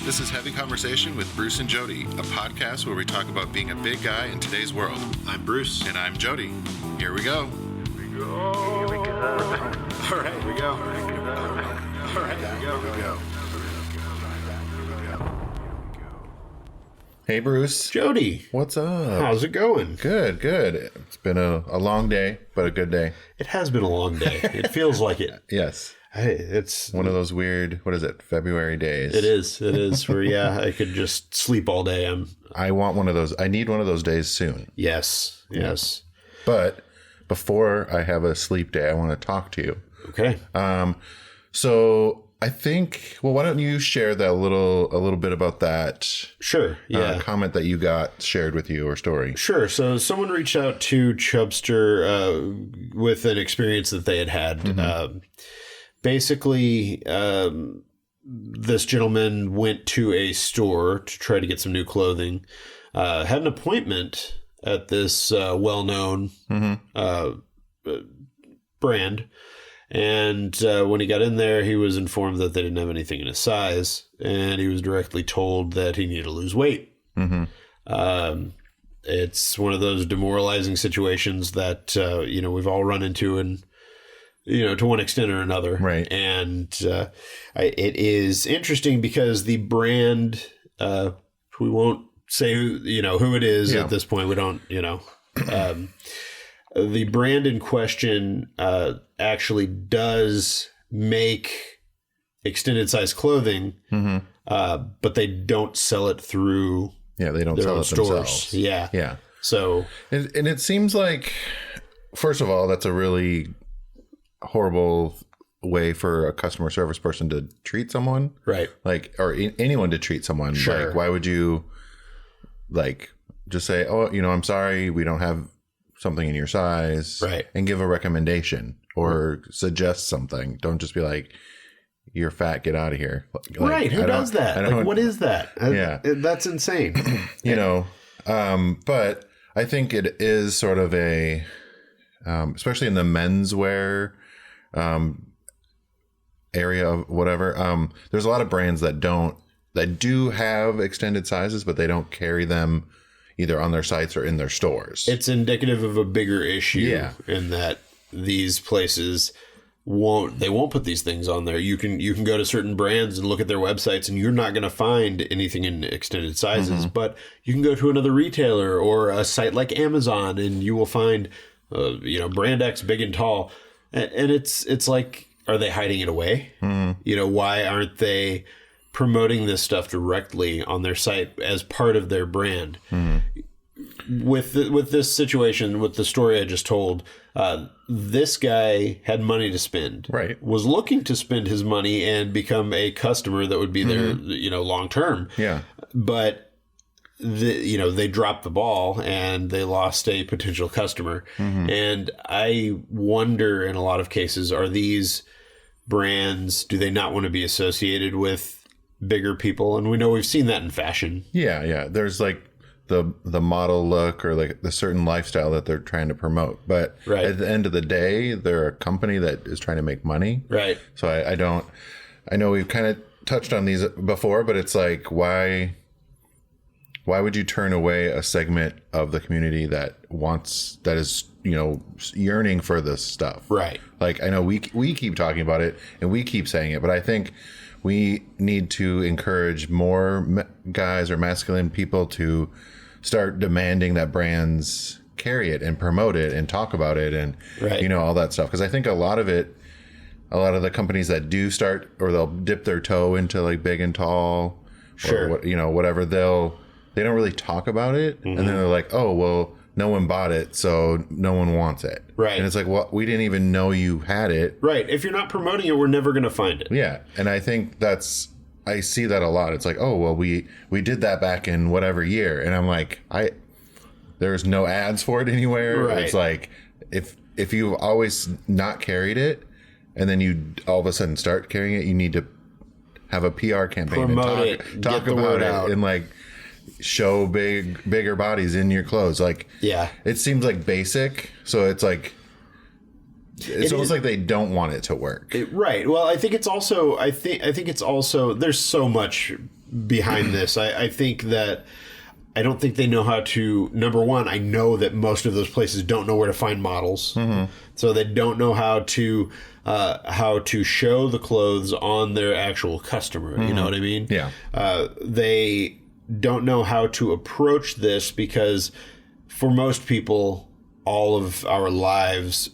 This is Heavy Conversation with Bruce and Jody, a podcast where we talk about being a big guy in today's world. I'm Bruce. And I'm Jody. Here we go. All right, here we go. All right, here we go. Hey, Bruce. Jody. What's up? How's it going? Good, good. It's been a long day, but a good day. It has been a long day. It feels like it. Yes. Hey, it's one of those weird, what is it, February days. It is where, yeah, I could just sleep all day. I want one of those. I need one of those days soon. Yes. But before I have a sleep day, I want to talk to you. Okay. So I think, well, why don't you share that a little bit about that? Sure. Yeah. Comment that you got shared with you or story. Sure. So someone reached out to Chubster with an experience that they had. Mm-hmm. Basically, this gentleman went to a store to try to get some new clothing, had an appointment at this well-known brand. And when he got in there, he was informed that they didn't have anything in his size, and he was directly told that he needed to lose weight. Mm-hmm. It's one of those demoralizing situations that, we've all run into and, to one extent or another. Right. And it is interesting because the brand, we won't say who it is at this point. We don't, the brand in question actually does make extended size clothing, but they don't sell it through they don't sell it stores. Themselves. Yeah. So, and it seems like, first of all, that's a really horrible way for a customer service person to treat someone, right? Like, or anyone to treat someone. Sure. Like, why would you just say, "Oh, I'm sorry, we don't have something in your size," right? And give a recommendation or suggest something. Don't just be like, "You're fat, get out of here." Right? Who does that? What is that? That's insane. But I think it is sort of a, especially in the menswear area of whatever. There's a lot of brands that do have extended sizes, but they don't carry them either on their sites or in their stores. It's indicative of a bigger issue in that these places won't put these things on there. You can go to certain brands and look at their websites and you're not going to find anything in extended sizes, but you can go to another retailer or a site like Amazon and you will find brand X big and tall. And it's like, are they hiding it away? Why aren't they promoting this stuff directly on their site as part of their brand? With this situation, with the story I just told, this guy had money to spend. Right. Was looking to spend his money and become a customer that would be there, long term. Yeah. But they dropped the ball and they lost a potential customer. And I wonder, in a lot of cases, are these brands, do they not want to be associated with bigger people? And we know we've seen that in fashion. Yeah. There's like the model look or like the certain lifestyle that they're trying to promote. But at the end of the day, they're a company that is trying to make money. Right. So I know we've kind of touched on these before, but it's like, why would you turn away a segment of the community that is, yearning for this stuff? Right. Like, I know we keep talking about it and we keep saying it, but I think we need to encourage more guys or masculine people to start demanding that brands carry it and promote it and talk about it and, all that stuff. Because I think a lot of the companies that do start, or they'll dip their toe into like big and tall, or whatever, they don't really talk about it. And then they're like, oh, well, no one bought it, so no one wants it. Right. And it's like, well, we didn't even know you had it. Right. If you're not promoting it, we're never going to find it. Yeah. And I think I see that a lot. It's like, oh, well, we did that back in whatever year. And I'm like, there's no ads for it anywhere. Right. It's like, if you've always not carried it and then you all of a sudden start carrying it, you need to have a PR campaign Promote and talk about it out. And like show bigger bodies in your clothes. Like, it seems like basic. So it's like, it's almost like they don't want it to work. Right. Well, I think it's also, I think it's also, there's so much behind this. I think that I don't think they know how to. Number one, I know that most of those places don't know where to find models, so they don't know how to show the clothes on their actual customer. You know what I mean? Yeah. They don't know how to approach this because for most people, all of our lives,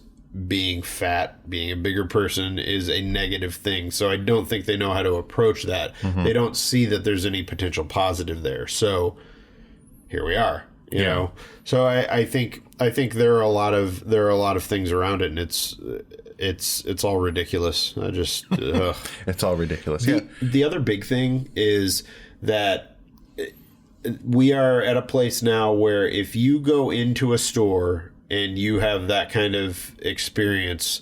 being fat, being a bigger person is a negative thing. So I don't think they know how to approach that. They don't see that there's any potential positive there. So here we are, you know. So I think there are a lot of things around it, and it's all ridiculous. I just It's all ridiculous. The other big thing is that we are at a place now where if you go into a store and you have that kind of experience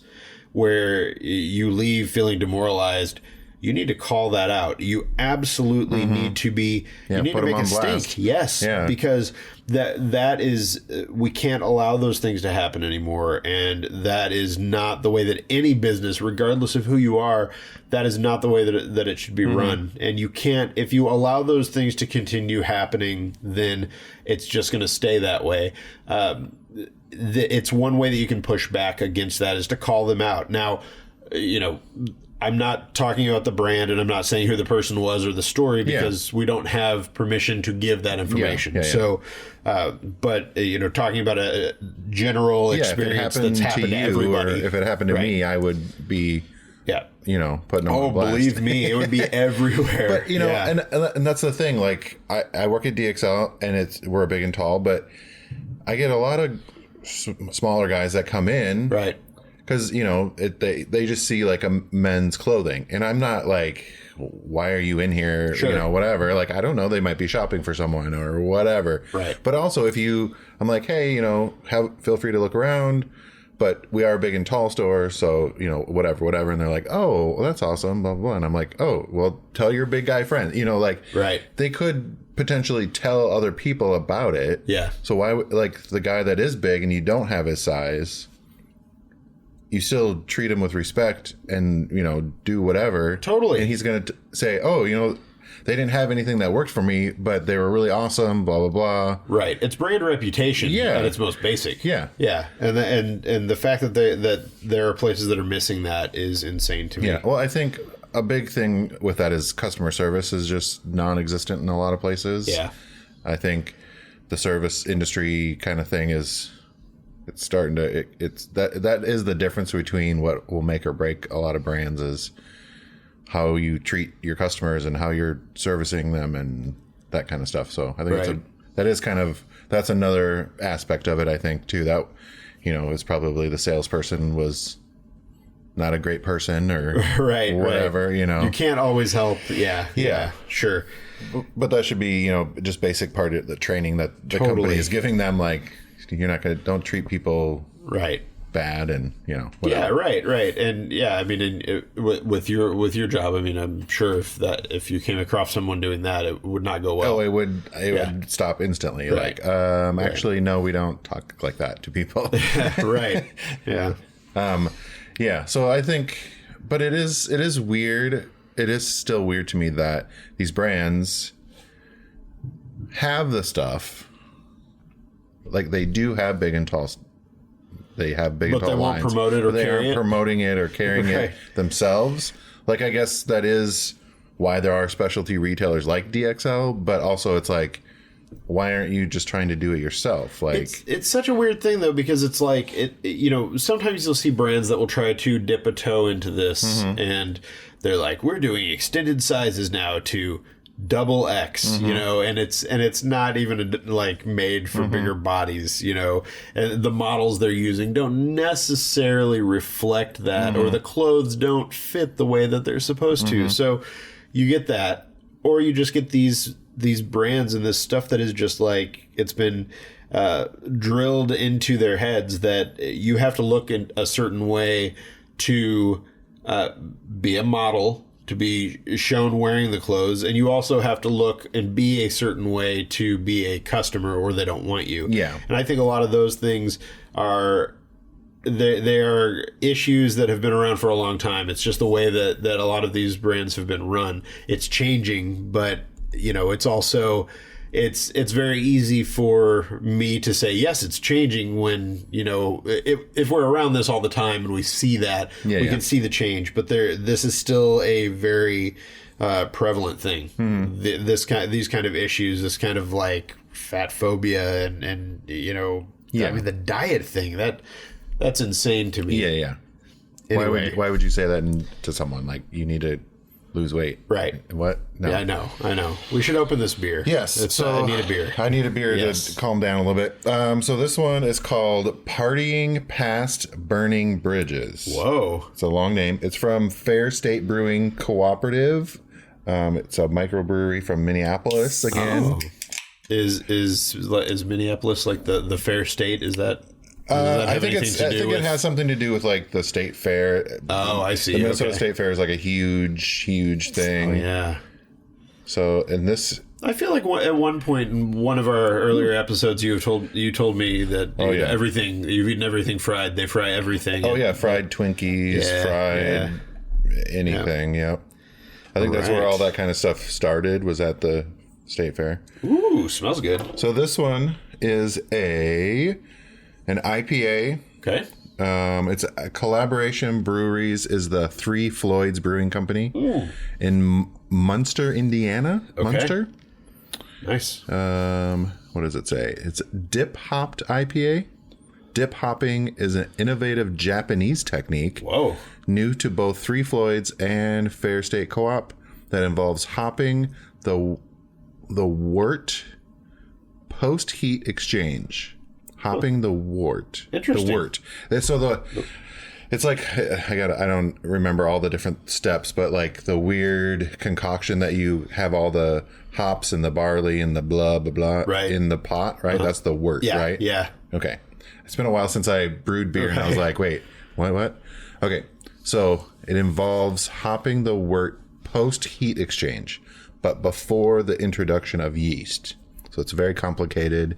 where you leave feeling demoralized, you need to call that out. You absolutely need to be. You need to make a stink. Yes, because that is, we can't allow those things to happen anymore, and that is not the way that any business, regardless of who you are, that is not the way that it should be run. And you can't, if you allow those things to continue happening, then it's just going to stay that way. It's one way that you can push back against that is to call them out. Now, you know, I'm not talking about the brand, and I'm not saying who the person was or the story because we don't have permission to give that information. So, but you know, talking about a general experience that's happened to everybody. Or if it happened to me, I would be, you know, putting on blast. Believe me, it would be everywhere. But you know, and that's the thing. Like I work at DXL, and we're big and tall, but I get a lot of smaller guys that come in, right? Because, you know, they just see like a men's clothing. And I'm not like, why are you in here? You know, whatever. Like, I don't know. They might be shopping for someone or whatever. Right. But also I'm like, hey, you know, feel free to look around. But we are a big and tall store. So, you know, whatever. And they're like, oh, well, that's awesome. Blah, blah, blah. And I'm like, oh, well, tell your big guy friend. You know, like, they could potentially tell other people about it. Yeah. So why, like, the guy that is big and you don't have his size, you still treat him with respect and, you know, do whatever. Totally. And he's going to say, oh, you know, they didn't have anything that worked for me, but they were really awesome, blah, blah, blah. Right. It's brand reputation at its most basic. Yeah. Yeah. And the fact that there are places that are missing that is insane to me. Yeah. Well, I think a big thing with that is customer service is just non-existent in a lot of places. Yeah. I think the service industry kind of thing is... It's starting to. It's that is the difference between what will make or break a lot of brands is how you treat your customers and how you're servicing them and that kind of stuff. So I think that's another aspect of it. I think too that, you know, is probably the salesperson was not a great person or whatever. You know, you can't always help. Yeah, sure. But that should be, you know, just basic part of the training that the company is giving them. Like, you're not going to, don't treat people bad and, you know, whatever. Yeah, right. And yeah, I mean, with your job, I mean, I'm sure if you came across someone doing that, it would not go well. Oh, it would stop instantly. Right. Like, actually, no, we don't talk like that to people. Right. Yeah. Yeah. So I think, but it is weird. It is still weird to me that these brands have the stuff. Like, they do have big and tall. They have big and tall lines. But they won't promote it or carry it. They aren't promoting it or carrying it themselves. Like, I guess that is why there are specialty retailers like DXL. But also, it's like, why aren't you just trying to do it yourself? Like, it's such a weird thing though, because it's like you know, sometimes you'll see brands that will try to dip a toe into this, and they're like, we're doing extended sizes now to double X, you know, and it's not even like made for bigger bodies, you know, and the models they're using don't necessarily reflect that, or the clothes don't fit the way that they're supposed to. So you get that, or you just get these brands and this stuff that is just like, it's been drilled into their heads that you have to look in a certain way to be a model, to be shown wearing the clothes, and you also have to look and be a certain way to be a customer, or they don't want you. Yeah. And I think a lot of those things are, they are issues that have been around for a long time. It's just the way that a lot of these brands have been run. It's changing, but it's also it's very easy for me to say yes, it's changing when if we're around this all the time and we see that we can see the change. But this is still a very prevalent thing. These kind of issues, this kind of like fat phobia and I mean the diet thing that's insane to me. Yeah. Anyway. Why would you say that to someone? Like, you need to lose weight. Right. What? No. Yeah, I know. We should open this beer. Yes. I need a beer. I need a beer to calm down a little bit. So this one is called Partying Past Burning Bridges. Whoa. It's a long name. It's from Fair State Brewing Cooperative. It's a microbrewery from Minneapolis again. Oh. Is Minneapolis like the Fair State? Is that? I think it has something to do with like the state fair. Oh, I see. The Minnesota State Fair is like a huge thing. Oh, yeah. So, and this, I feel like at one point in one of our earlier episodes, you told me that everything you've eaten everything fried. They fry everything. Oh yeah, fried Twinkies, fried anything. Yep. I think that's where all that kind of stuff started. Was at the state fair. Ooh, smells good. So this one is an IPA. Okay. It's a collaboration breweries is the Three Floyds Brewing Company in Munster, Indiana. Okay. Munster. Nice. What does it say? It's dip hopped IPA. Dip hopping is an innovative Japanese technique. Whoa. New to both Three Floyds and Fair State Co-op that involves hopping the wort post heat exchange. Hopping the wort. Interesting. The wort. So it's like I don't remember all the different steps, but like the weird concoction that you have all the hops and the barley and the blah blah blah in the pot, right? That's the wort, right? Yeah. Okay. It's been a while since I brewed beer, and I was like, wait, what? Okay. So it involves hopping the wort post heat exchange, but before the introduction of yeast. So it's very complicated.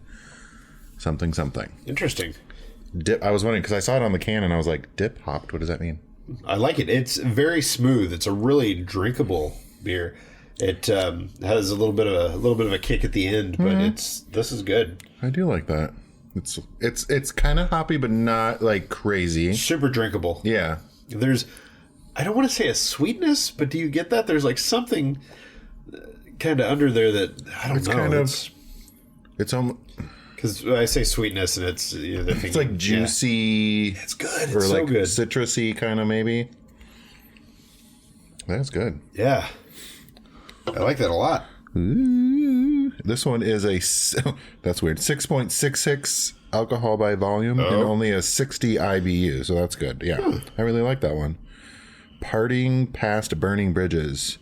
Something. Interesting. Dip. I was wondering because I saw it on the can and I was like, dip hopped. What does that mean? I like it. It's very smooth. It's a really drinkable beer. It has a little bit of a kick at the end, but this is good. I do like that. It's kind of hoppy, but not like crazy. Super drinkable. Yeah. I don't want to say a sweetness, but do you get that? There's like something kind of under there that I don't know. It's almost. Because I say sweetness, and it's it's like juicy. Yeah. It's good. It's or so like good. Citrusy kind of maybe. That's good. Yeah, I like that a lot. Ooh. This one is that's weird. 6.66 alcohol by volume and only a 60 IBU, so that's good. Yeah, I really like that one. Partying Past Burning Bridges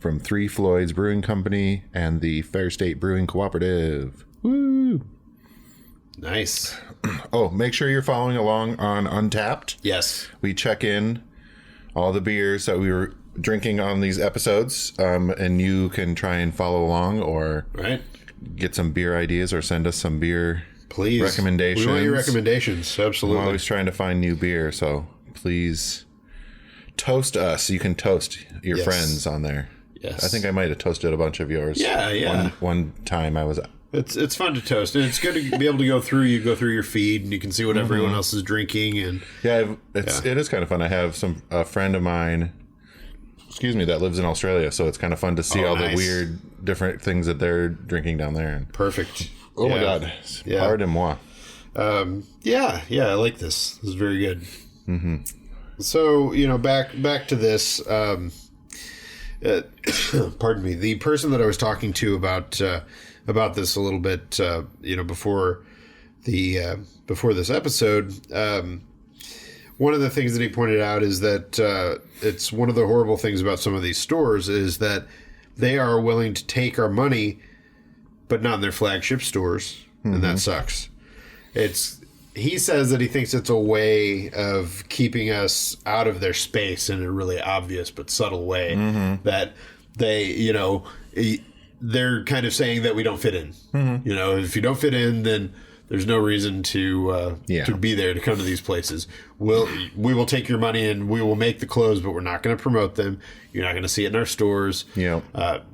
from Three Floyds Brewing Company and the Fair State Brewing Cooperative. Woo! Nice. Oh, make sure you're following along on Untappd. Yes. We check in all the beers that we were drinking on these episodes, and you can try and follow along or get some beer ideas or send us some beer recommendations. We want your recommendations. Absolutely. I'm always trying to find new beer, so please toast us. You can toast your friends on there. Yes. I think I might have toasted a bunch of yours. Yeah. One time I was... It's fun to toast, and it's good to be able to go through your feed, and you can see what everyone else is drinking, and it is kind of fun. I have a friend of mine, that lives in Australia, so it's kind of fun to see all the weird different things that they're drinking down there. Perfect. Oh my god, pardon-moi. I like this. This is very good. Mm-hmm. So back to this. Pardon me. The person that I was talking to about this a little bit, before this episode, one of the things that he pointed out is that it's one of the horrible things about some of these stores is that they are willing to take our money, but not in their flagship stores, and that sucks. He says that he thinks it's a way of keeping us out of their space in a really obvious but subtle way, that they, they're kind of saying that we don't fit in. If you don't fit in, then there's no reason to be there, to come to these places. We will take your money and we will make the clothes, but we're not going to promote them. You're not going to see it in our stores. Yeah.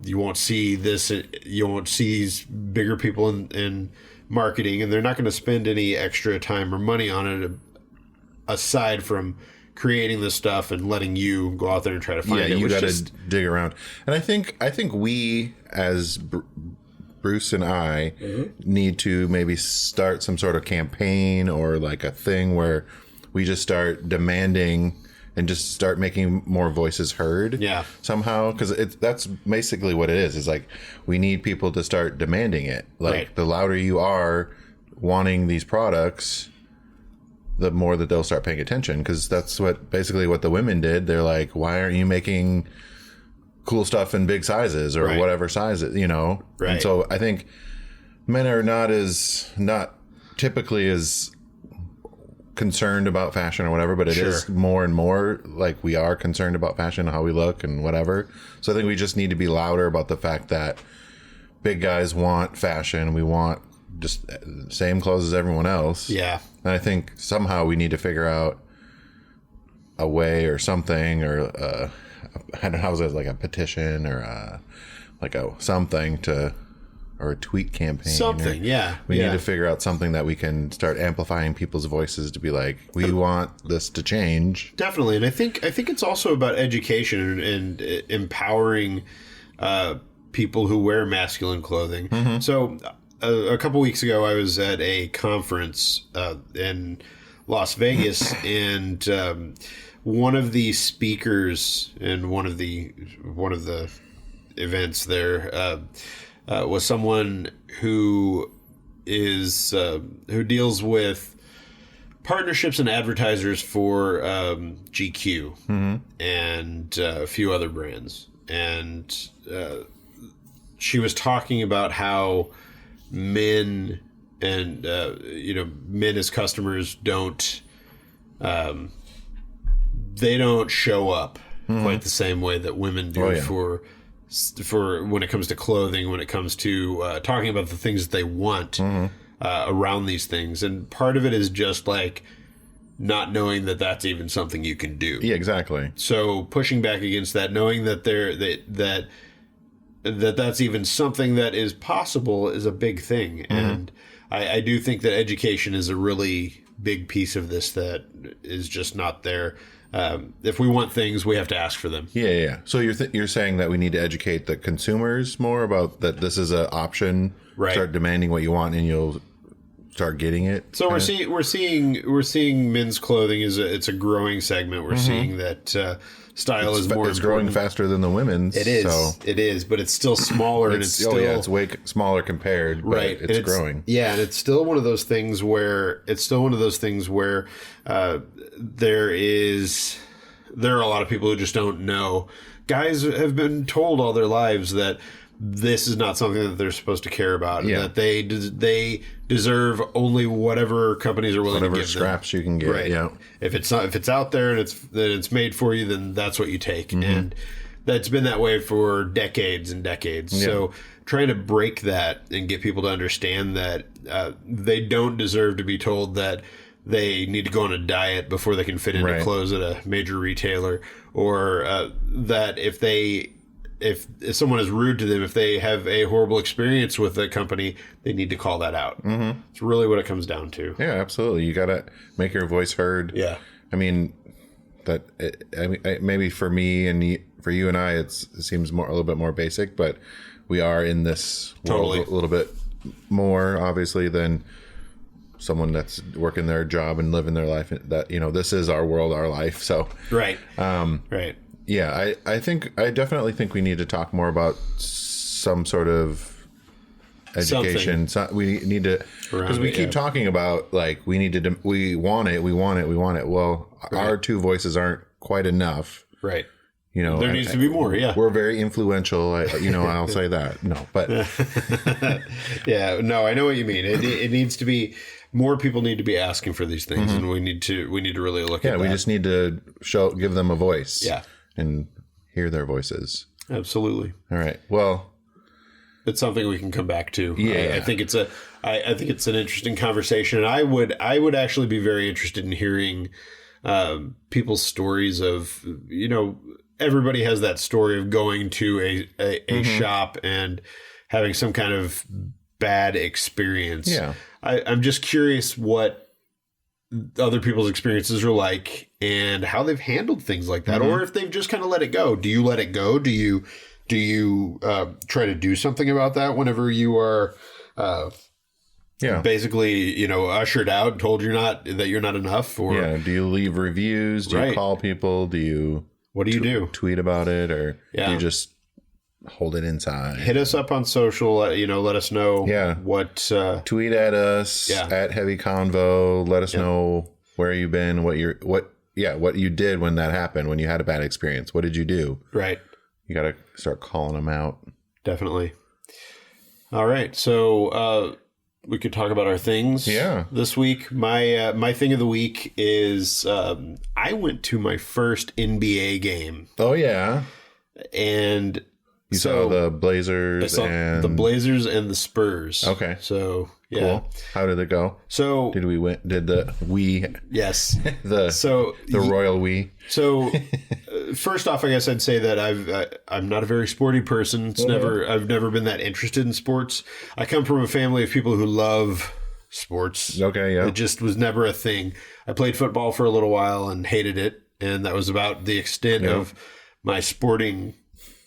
You won't see this. You won't see these bigger people in marketing, and they're not going to spend any extra time or money on it aside from creating this stuff and letting you go out there and try to find it. Yeah, you got to dig around. And I think we, as Bruce and I, need to maybe start some sort of campaign or like a thing where we just start demanding and just start making more voices heard. Yeah. Somehow, because that's basically what it is. It's like we need people to start demanding it. Like the louder you are wanting these products, the more that they'll start paying attention, because that's basically what the women did. They're like, why aren't you making cool stuff in big sizes or whatever sizes, Right. And so I think men are not typically as concerned about fashion or whatever, but it is more and more like we are concerned about fashion, how we look and whatever. So I think we just need to be louder about the fact that big guys want fashion. We want just the same clothes as everyone else. Yeah. And I think somehow we need to figure out a way or something, or I don't know, how is it, like a petition or something or a tweet campaign. Something, yeah. We need to figure out something that we can start amplifying people's voices to be like, we want this to change. Definitely. And I think it's also about education and empowering people who wear masculine clothing. Mm-hmm. So a couple weeks ago, I was at a conference in Las Vegas, and one of the speakers in one of the events there was someone who deals with partnerships and advertisers for GQ and a few other brands, and she was talking about how men and men as customers don't show up quite the same way that women do for when it comes to clothing, when it comes to talking about the things that they want around these things. And part of it is just like not knowing that that's even something you can do. Yeah, exactly. So pushing back against that, knowing that that's even something that is possible is a big thing. And I do think that education is a really big piece of this that is just not there. If we want things, we have to ask for them. Yeah. So you're saying that we need to educate the consumers more about that this is an option. Right. Start demanding what you want, and you'll start getting it. So we're seeing men's clothing it's a growing segment. We're seeing that style is more. It's growing faster than the women's. It is, but it's still smaller, and it's still it's way smaller compared. But right, it's growing. Yeah, and it's still one of those things where there are a lot of people who just don't know. Guys have been told all their lives that this is not something that they're supposed to care about, and that they deserve only whatever companies are willing to give them. Scraps you can get. Right. Yeah. If it's out there and it's made for you, then that's what you take. And that's been that way for decades and decades. Yeah. So trying to break that and get people to understand that they don't deserve to be told that they need to go on a diet before they can fit into clothes at a major retailer, or that if someone is rude to them, if they have a horrible experience with a company, they need to call that out. It's really what it comes down to. Yeah, absolutely. You got to make your voice heard. Yeah. I mean, maybe for me and for you and I, it seems a little bit more basic, but we are in this world a little bit more, obviously, than someone that's working their job and living their life. That, this is our world, our life. So right. Yeah, I definitely think we need to talk more about some sort of education. We need to, because we keep talking about like we want it. Well, our two voices aren't quite enough. Right. There needs to be more. Yeah. We're very influential. I'll say that. No, but yeah, no, I know what you mean. It needs to be. More people need to be asking for these things, and we need to really look at that. Yeah, we just need to give them a voice. Yeah. And hear their voices. Absolutely. All right. Well, it's something we can come back to. Yeah. I think it's I think it's an interesting conversation, and I would actually be very interested in hearing people's stories of, everybody has that story of going to a shop and having some kind of bad experience. Yeah. I'm just curious what other people's experiences are like and how they've handled things like that, or if they've just kind of let it go. Do you let it go? Do you try to do something about that whenever you are basically, ushered out, told that you're not enough? Or do you leave reviews? Do you call people? What do you do? Tweet about it, or do you just hold it inside? Hit us up on social. Let us know. What tweet at us at Heavy Convo. Let us know where you've been, what you did when that happened, when you had a bad experience. What did you do? Right. You got to start calling them out. Definitely. All right. So we could talk about our things this week. My thing of the week is I went to my first NBA game. Oh, yeah. And you saw the Blazers and the Blazers and the Spurs. Okay. So, yeah. Cool. How did it go? So did we win? Did we? Yes. the royal we. So first off, I guess I'd say that I'm not a very sporty person. I've never been that interested in sports. I come from a family of people who love sports. Okay, yeah. It just was never a thing. I played football for a little while and hated it, and that was about the extent of my sporting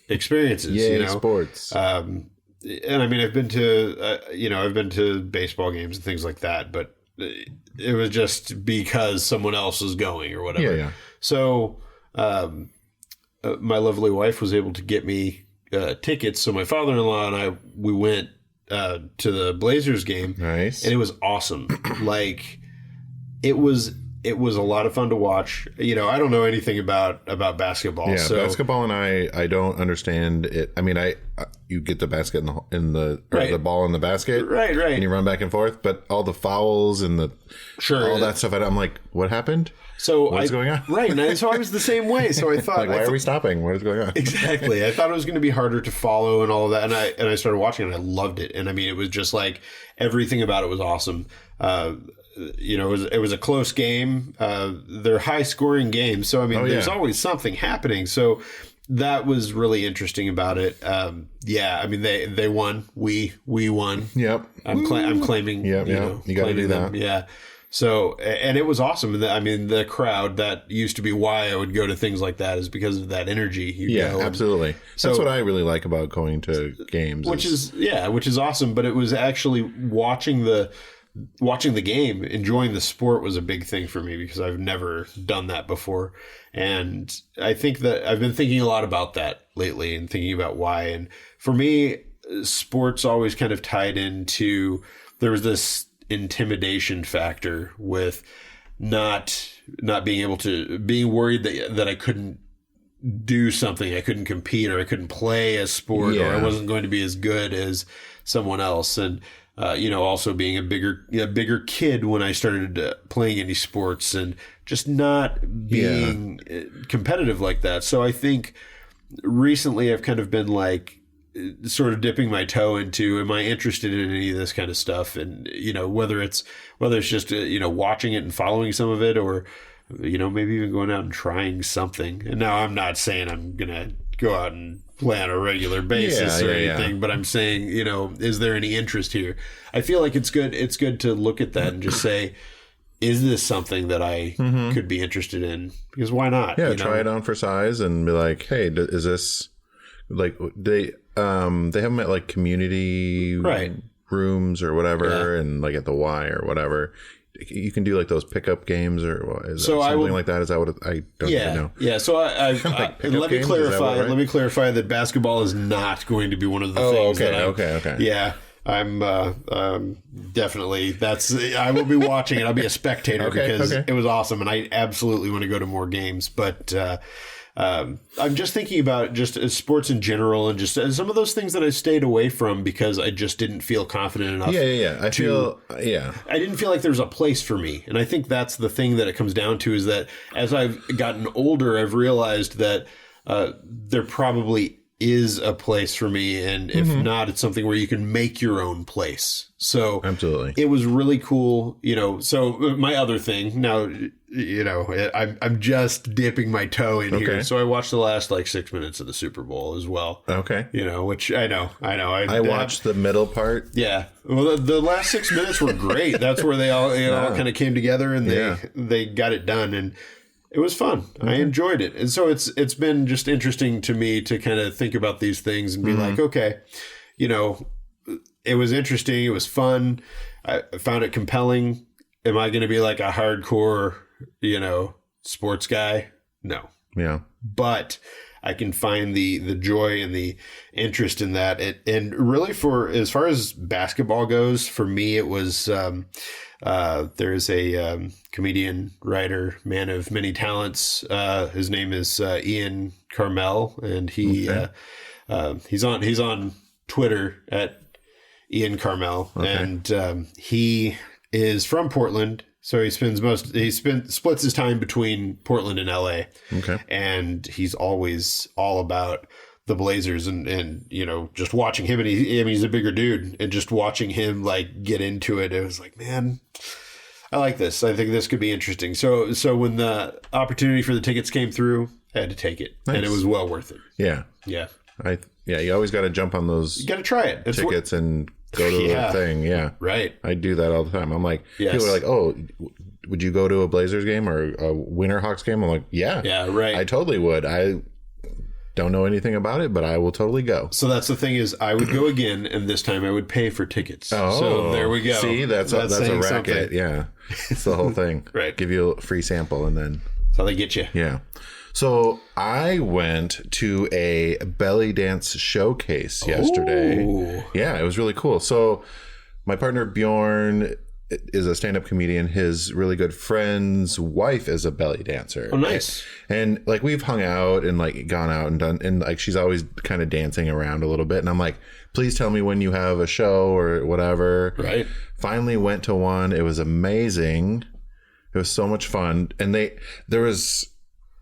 experiences. Sports. And I mean, I've been to baseball games and things like that, but it was just because someone else was going or whatever. Yeah. So, my lovely wife was able to get me tickets. So my father-in-law and we went to the Blazers game. Nice. And it was awesome. It was a lot of fun to watch. I don't know anything about basketball. Yeah, so basketball, and I don't understand it. I mean, you get the basket in the the ball in the basket, right, and you run back and forth. But all the fouls and all that stuff, I'm like, what happened? So what's going on? Right, and so I was the same way. So I thought, why are we stopping? What is going on? Exactly. I thought it was going to be harder to follow and all of that, and I started watching it. And I loved it, and I mean, it was just like everything about it was awesome. It was a close game. They're high scoring games. So, I mean, there's always something happening. So that was really interesting about it. I mean, they won. We won. Yep. I'm claiming. Yep. You got to do that. Yeah. So, and it was awesome. I mean, the crowd, that used to be why I would go to things like that, is because of that energy. Absolutely. That's what I really like about going to games. Which is awesome. But it was actually watching the game, enjoying the sport was a big thing for me, because I've never done that before. And I think that I've been thinking a lot about that lately and thinking about why. And for me, sports always kind of tied into, there was this intimidation factor with not being worried that I couldn't do something, I couldn't compete, or I couldn't play a sport, or I wasn't going to be as good as someone else. And also being a bigger kid when I started playing any sports, and just not being competitive like that. So I think recently I've kind of been like sort of dipping my toe into, am I interested in any of this kind of stuff? And, whether it's just, watching it and following some of it, or, maybe even going out and trying something. And now I'm not saying I'm going to go out and play on a regular basis or anything, but I'm saying, is there any interest here? I feel like it's good to look at that and just say, is this something that I could be interested in? Because why not? Yeah, try it on for size and be like, hey, is this, like, they have them at like community rooms or whatever, and like at the Y or whatever. You can do like those pickup games, or something like that. Is that what I don't even know? Yeah. So let me clarify. Let me clarify that basketball is not going to be one of the things. Okay. Yeah. I'm definitely, I will be watching it. I'll be a spectator because it was awesome, and I absolutely want to go to more games. But I'm just thinking about just sports in general, and just some of those things that I stayed away from because I just didn't feel confident enough. I didn't feel like there was a place for me. And I think that's the thing that it comes down to, is that as I've gotten older, I've realized that there probably is a place for me, and if not, it's something where you can make your own place. So Absolutely. it was really cool, So my other thing now, I'm just dipping my toe in here. So I watched the last 6 minutes of the Super Bowl as well. Okay. Which I know. I watched the middle part. Yeah. Well, the last 6 minutes were great. That's where they all kind of came together and they got it done, and it was fun. I enjoyed it. And so it's been just interesting to me to kind of think about these things and be like, okay, it was interesting. It was fun. I found it compelling. Am I going to be like a hardcore, sports guy? No. Yeah. But I can find the joy and the interest in that. And really, for as far as basketball goes, for me, it was there's a comedian, writer, man of many talents. His name is Ian Carmel, and he's on Twitter at Ian Carmel, and he is from Portland. So he splits his time between Portland and LA. Okay. And he's always all about the Blazers and just watching him, and he's a bigger dude, and just watching him get into it, it was like, man, I like this. I think this could be interesting. So when the opportunity for the tickets came through, I had to take it. Nice. And it was well worth it. Yeah. Yeah. You always got to jump on those. You got to try it. Tickets and go to the thing. Yeah. Right. I do that all the time. I'm like, people are like, oh, would you go to a Blazers game or a Winterhawks game? I'm like, yeah. Yeah, right. I totally would. I don't know anything about it, but I will totally go. So that's the thing is I would go again, and this time I would pay for tickets. Oh, so there we go. See, that's a racket. Something. Yeah. It's the whole thing. Right. Give you a free sample and then. That's how they get you. Yeah. So I went to a belly dance showcase yesterday. Ooh. Yeah, it was really cool. So my partner Bjorn is a stand-up comedian. His really good friend's wife is a belly dancer. Oh, nice. And we've hung out and gone out and done, and she's always kind of dancing around a little bit. And I'm like, please tell me when you have a show or whatever. Right. Finally went to one. It was amazing. It was so much fun. And there was,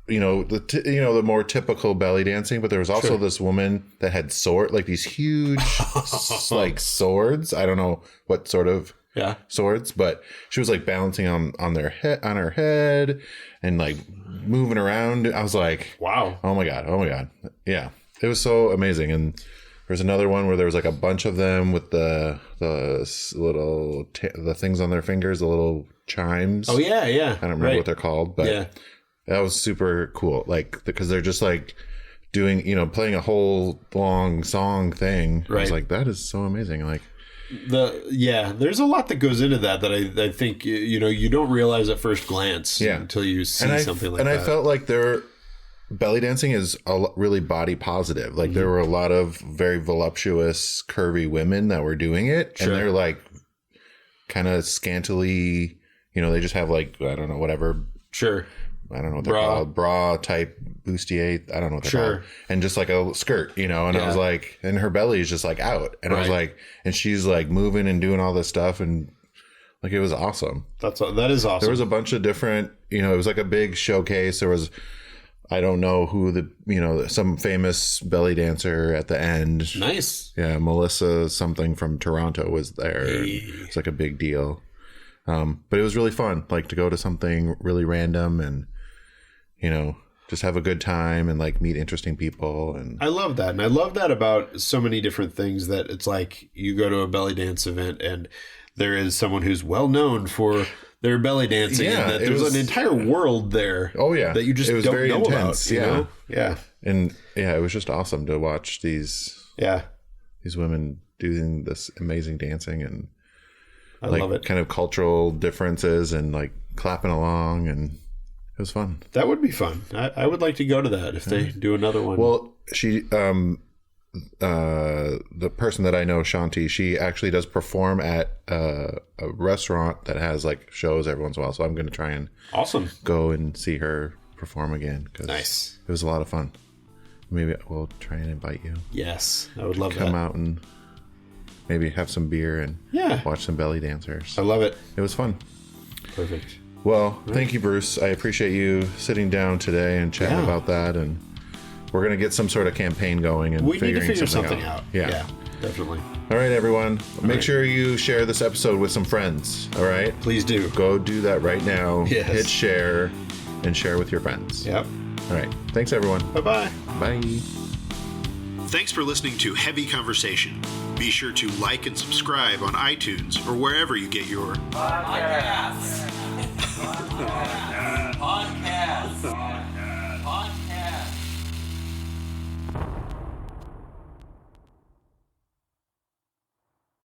the more typical belly dancing, but there was also this woman that had these huge swords. I don't know what sort of swords, but she was balancing on her head and moving around. I was like, wow, oh my god, yeah, it was so amazing. And there's another one where there was a bunch of them with the little the things on their fingers, the little chimes. Oh yeah. I don't remember what they're called, but that was super cool. Because they're just doing, playing a whole long song thing. Right. I was like, that is so amazing. There's a lot that goes into that I think, you don't realize at first glance until you see something like that. And I felt like their belly dancing is really body positive. There were a lot of very voluptuous, curvy women that were doing it. Sure. And they're kind of scantily, they just have I don't know, whatever. Sure. I don't know what they're called. Bra type bustier. I don't know what they're called. And just a skirt, and I was like, and her belly is just out. And I was like, and she's moving and doing all this stuff. And it was awesome. That is awesome. There was a bunch of different, it was a big showcase. There was, I don't know who some famous belly dancer at the end. Nice. Yeah. Melissa something from Toronto was there. Hey. It's a big deal. But it was really fun, to go to something really random and, just have a good time and meet interesting people. And I love that. And I love that about so many different things that it's you go to a belly dance event and there is someone who's well known for their belly dancing. Yeah, and that there's an entire world there. Oh yeah. That you just don't very know intense. about. Yeah. Yeah. And it was just awesome to watch these women doing this amazing dancing and I love it. Kind of cultural differences and clapping along, and it was fun. That would be fun. I would like to go to that if they do another one. Well, she, the person that I know, Shanti, she actually does perform at a restaurant that has shows every once in a while. So I'm going to try and go and see her perform again. Nice. It was a lot of fun. Maybe we'll try and invite you. Yes, I would love Come out and maybe have some beer and watch some belly dancers. I love it. It was fun. we're going to get some sort of campaign going and We need to figuring figure something something out. Yeah. Definitely. All right, everyone. Make right. sure you share this episode with some friends. All right. Please do. Go do that right now. Yes. Hit share and share with your friends. Yep. All right. Thanks, everyone. Bye-bye. Bye. Thanks for listening to Heavy Conversation. Be sure to like and subscribe on iTunes or wherever you get your podcasts.